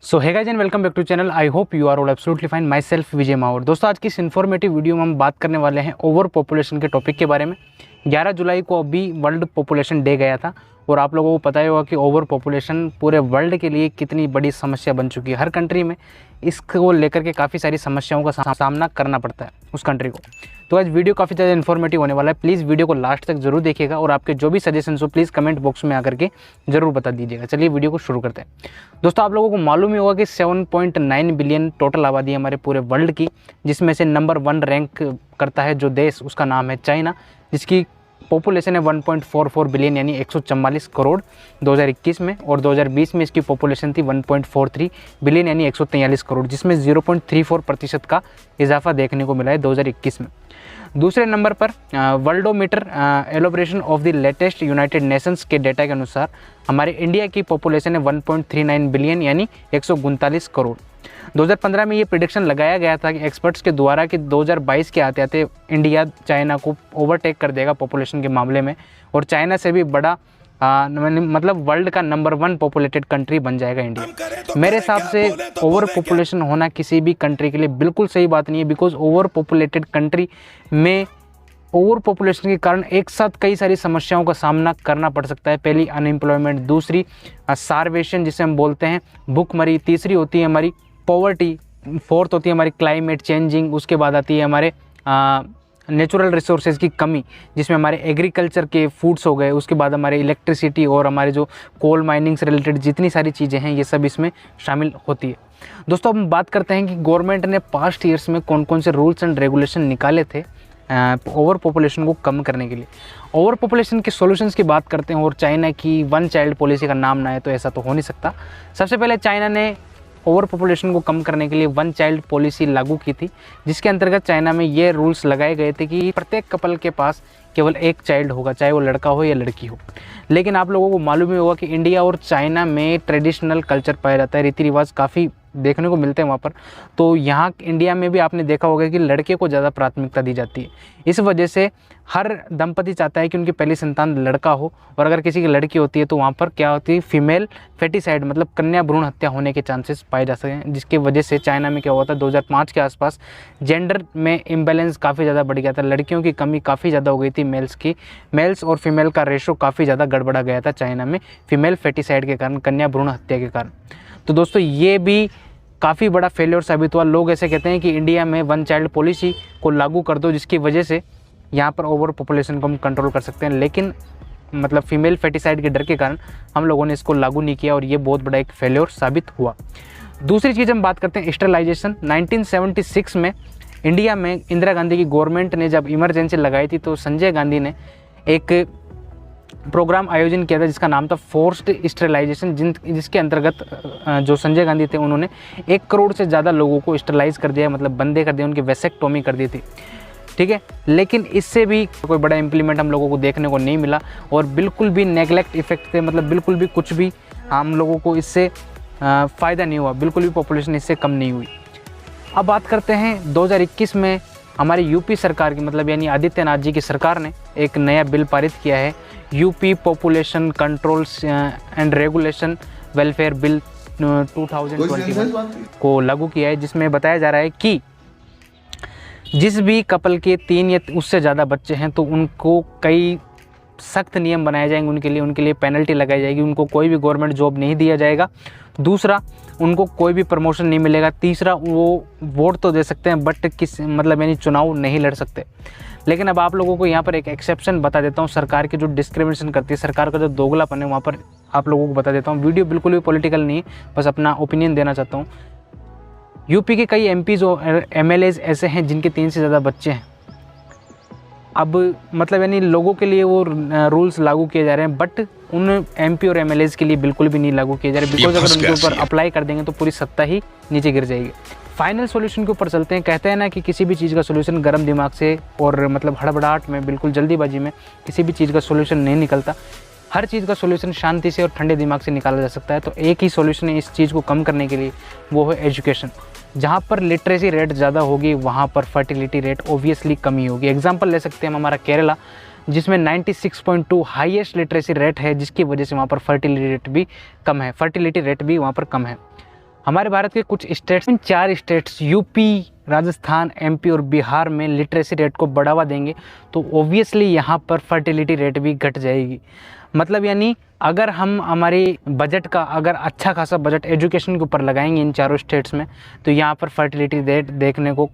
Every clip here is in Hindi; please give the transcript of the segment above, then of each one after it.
So hi guys and welcome back to channel. I hope you are all absolutely fine. Myself Vijay Mawar. दोस्तों आज की इस इन्फॉर्मेटिव वीडियो में हम बात करने वाले हैं ओवर पॉपुलेशन के टॉपिक के बारे में। 11 जुलाई को अभी वर्ल्ड पॉपुलेशन डे गया था और आप लोगों को पता ही होगा कि ओवर पॉपुलेशन पूरे वर्ल्ड के लिए कितनी बड़ी समस्या बन चुकी है। हर कंट्री में इसको लेकर के काफ़ी सारी समस्याओं का सामना करना पड़ता है उस कंट्री को। तो आज वीडियो काफ़ी ज़्यादा इन्फॉर्मेटिव होने वाला है। प्लीज़ वीडियो को लास्ट तक जरूर देखिएगा और आपके जो भी सजेशंस हो प्लीज़ कमेंट बॉक्स में आकर के जरूर बता दीजिएगा। चलिए वीडियो को शुरू करते हैं। दोस्तों आप लोगों को मालूम ही होगा कि 7.9 बिलियन टोटल आबादी है हमारे पूरे वर्ल्ड की, जिसमें से नंबर 1 रैंक करता है जो देश, उसका नाम है चाइना, जिसकी पॉपुलेशन है 1.44 बिलियन यानी 144 करोड़ 2021 में, और 2020 में इसकी पॉपुलेशन थी 1.43 बिलियन यानी 143 करोड़, जिसमें 0.34% का इजाफा देखने को मिला है 2021 में। दूसरे नंबर पर Worldometer elaboration of the latest United Nations के डेटा के अनुसार हमारे इंडिया की पॉपुलेशन है 1.39 बिलियन यानी 139 करोड़। 2015 में ये प्रिडिक्शन लगाया गया था कि एक्सपर्ट्स के द्वारा कि 2022 के आते आते इंडिया चाइना को ओवरटेक कर देगा पॉपुलेशन के मामले में, और चाइना से भी बड़ा मतलब वर्ल्ड का नंबर 1 पॉपुलेटेड कंट्री बन जाएगा इंडिया। मेरे हिसाब से ओवर पॉपुलेशन होना किसी भी कंट्री के लिए बिल्कुल सही बात नहीं है, बिकॉज ओवर पॉपुलेटेड कंट्री में ओवर पॉपुलेशन के कारण एक साथ कई सारी समस्याओं का सामना करना पड़ सकता है। पहली अनएम्प्लॉयमेंट, दूसरी स्टारवेशन जिसे हम बोलते हैं भूखमरी, तीसरी होती है हमारी पॉवर्टी, फोर्थ होती है हमारी क्लाइमेट चेंजिंग, उसके बाद आती है हमारे नेचुरल रिसोर्सेज की कमी जिसमें हमारे एग्रीकल्चर के फूड्स हो गए, उसके बाद हमारे इलेक्ट्रिसिटी और हमारे जो कोल माइनिंग से रिलेटेड जितनी सारी चीज़ें हैं ये सब इसमें शामिल होती है। दोस्तों हम बात करते हैं कि गवर्नमेंट ने पास्ट ईयर्स में कौन कौन से रूल्स एंड रेगुलेशन निकाले थे ओवर पॉपुलेशन को कम करने के लिए। ओवर पॉपुलेशन के सॉल्यूशंस की बात करते हैं और चाइना की 1 चाइल्ड पॉलिसी का नाम ना है तो ऐसा तो हो नहीं सकता। सबसे पहले चाइना ने ओवर पॉपुलेशन को कम करने के लिए 1 चाइल्ड पॉलिसी लागू की थी, जिसके अंतर्गत चाइना में ये रूल्स लगाए गए थे कि प्रत्येक कपल के पास केवल 1 चाइल्ड होगा, चाहे वो लड़का हो या लड़की हो। लेकिन आप लोगों को मालूम ही होगा कि इंडिया और चाइना में ट्रेडिशनल कल्चर पाया जाता है, रीति रिवाज काफ़ी देखने को मिलते हैं वहाँ पर। तो यहाँ इंडिया में भी आपने देखा होगा कि लड़के को ज़्यादा प्राथमिकता दी जाती है। इस वजह से हर दंपति चाहता है कि उनकी पहली संतान लड़का हो, और अगर किसी की लड़की होती है तो वहाँ पर क्या होती है फीमेल फेटिसाइड मतलब कन्या भ्रूण हत्या होने के चांसेस पाए जा सकते हैं, जिसकी वजह से चाइना में क्या हुआ था 2005 के आसपास जेंडर में इम्बैलेंस काफ़ी ज़्यादा बढ़ गया था। लड़कियों की कमी काफ़ी ज़्यादा हो गई थी, मेल्स और फीमेल का रेशो काफ़ी ज़्यादा गड़बड़ा गया था चाइना में फीमेल फेटिसाइड के कारण, कन्या भ्रूण हत्या के कारण। तो दोस्तों ये भी काफ़ी बड़ा फेलियर साबित हुआ। लोग ऐसे कहते हैं कि इंडिया में 1 चाइल्ड पॉलिसी को लागू कर दो जिसकी वजह से यहाँ पर ओवर पॉपुलेशन को हम कंट्रोल कर सकते हैं, लेकिन मतलब फीमेल फेटिसाइड के डर के कारण हम लोगों ने इसको लागू नहीं किया और ये बहुत बड़ा एक फेलियर साबित हुआ। दूसरी चीज़ हम बात करते हैं स्टरलाइजेशन। 1976 में इंडिया में इंदिरा गांधी की गवर्नमेंट ने जब इमरजेंसी लगाई थी तो संजय गांधी ने एक प्रोग्राम आयोजन किया था जिसका नाम था फोर्स्ड स्टरलाइजेशन, जिसके अंतर्गत जो संजय गांधी थे उन्होंने 1 करोड़ से ज़्यादा लोगों को स्टरलाइज कर दिया, मतलब बंदे कर दिया, उनकी वेसेक्टोमी कर दी थी, ठीक है। लेकिन इससे भी कोई बड़ा इम्प्लीमेंट हम लोगों को देखने को नहीं मिला और बिल्कुल भी नेगलेक्ट इफेक्ट थे, मतलब बिल्कुल भी कुछ भी हम लोगों को इससे फ़ायदा नहीं हुआ, बिल्कुल भी पॉपुलेशन इससे कम नहीं हुई। अब बात करते हैं 2021 में हमारी यूपी सरकार की, मतलब यानी आदित्यनाथ जी की सरकार ने एक नया बिल पारित किया है, UP population controls and regulation welfare bill 2021 को लागू किया है, जिसमें बताया जा रहा है कि जिस भी कपल के 3 या उससे ज़्यादा बच्चे हैं तो उनको कई सख्त नियम बनाए जाएंगे, उनके लिए पेनल्टी लगाई जाएगी, उनको कोई भी गवर्नमेंट जॉब नहीं दिया जाएगा। दूसरा, उनको कोई भी प्रमोशन नहीं मिलेगा। तीसरा, वो वोट तो दे सकते हैं बट मतलब यानी चुनाव नहीं लड़ सकते। लेकिन अब आप लोगों को यहाँ पर एक एक्सेप्शन बता देता हूँ, सरकार की जो डिस्क्रिमिनेशन करती है, सरकार का जो दोगलापन है वहाँ पर आप लोगों को बता देता हूँ। वीडियो बिल्कुल भी पॉलिटिकल नहीं है, बस अपना ओपिनियन देना चाहता हूँ। यूपी के कई एमपीज़ और एमएलएज ऐसे हैं जिनके 3 से ज़्यादा बच्चे हैं। अब मतलब यानी लोगों के लिए वो रूल्स लागू किए जा रहे हैं, बट उन एमपी और एमएलएज के लिए बिल्कुल भी नहीं लागू किए जा रहे, बिकॉज अगर उनके ऊपर अप्लाई कर देंगे तो पूरी सत्ता ही नीचे गिर जाएगी। फाइनल सॉल्यूशन के ऊपर चलते हैं। कहते हैं ना कि किसी भी चीज़ का सॉल्यूशन गर्म दिमाग से और मतलब हड़बड़ाहट में, बिल्कुल जल्दीबाजी में किसी भी चीज़ का सॉल्यूशन नहीं निकलता। हर चीज़ का सॉल्यूशन शांति से और ठंडे दिमाग से निकाला जा सकता है। तो एक ही सॉल्यूशन है इस चीज़ को कम करने के लिए, वो है एजुकेशन। जहाँ पर लिटरेसी रेट ज़्यादा होगी वहाँ पर फर्टिलिटी रेट ओबियसली कमी होगी। एग्जांपल ले सकते हैं हम हमारा केरला, जिसमें 96.2 हाईएस्ट लिटरेसी रेट है, जिसकी वजह से वहाँ पर फर्टिलिटी रेट भी कम है। हमारे भारत के कुछ स्टेट्स, इन 4 स्टेट्स यूपी, राजस्थान, एमपी और बिहार में लिटरेसी रेट को बढ़ावा देंगे तो ओबियसली यहाँ पर फर्टिलिटी रेट भी घट जाएगी। मतलब यानी अगर हम हमारे बजट का अगर अच्छा खासा बजट एजुकेशन के ऊपर लगाएंगे इन चारों स्टेट्स में, तो यहाँ पर फर्टिलिटी रेट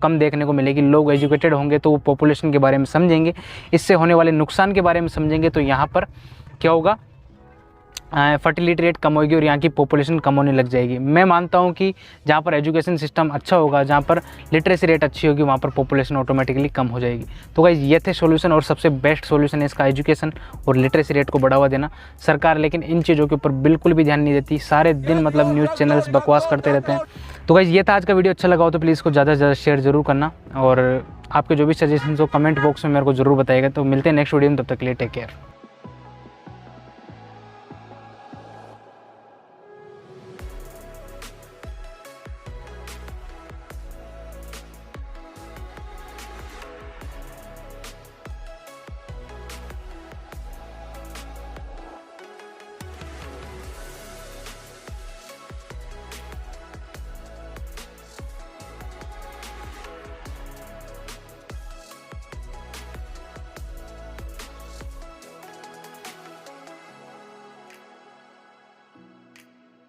कम देखने को मिलेगी। लोग एजुकेटेड होंगे तो वो पॉपुलेशन के बारे में समझेंगे, इससे होने वाले नुकसान के बारे में समझेंगे, तो यहाँ पर क्या होगा, फर्टिलिटी रेट कम होगी और यहाँ की पॉपुलेशन कम होने लग जाएगी। मैं मानता हूँ कि जहाँ पर एजुकेशन सिस्टम अच्छा होगा, जहाँ पर लिटरेसी रेट अच्छी होगी, वहाँ पर पॉपुलेशन ऑटोमेटिकली कम हो जाएगी। तो गाइस ये थे सॉल्यूशन, और सबसे बेस्ट सॉल्यूशन है इसका एजुकेशन और लिटरेसी रेट को बढ़ावा देना। सरकार लेकिन इन चीज़ों के ऊपर बिल्कुल भी ध्यान नहीं देती, सारे दिन मतलब न्यूज़ चैनल्स बकवास करते रहते हैं। तो गाइस ये था आज का वीडियो, अच्छा लगा हो तो प्लीज़ इसको ज़्यादा से ज़्यादा शेयर जरूर करना, और आपके जो भी सजेशन हो कमेंट बॉक्स में मेरे को जरूर बताइएगा। तो मिलते हैं नेक्स्ट वीडियो में, तब तक के लिए टेक केयर।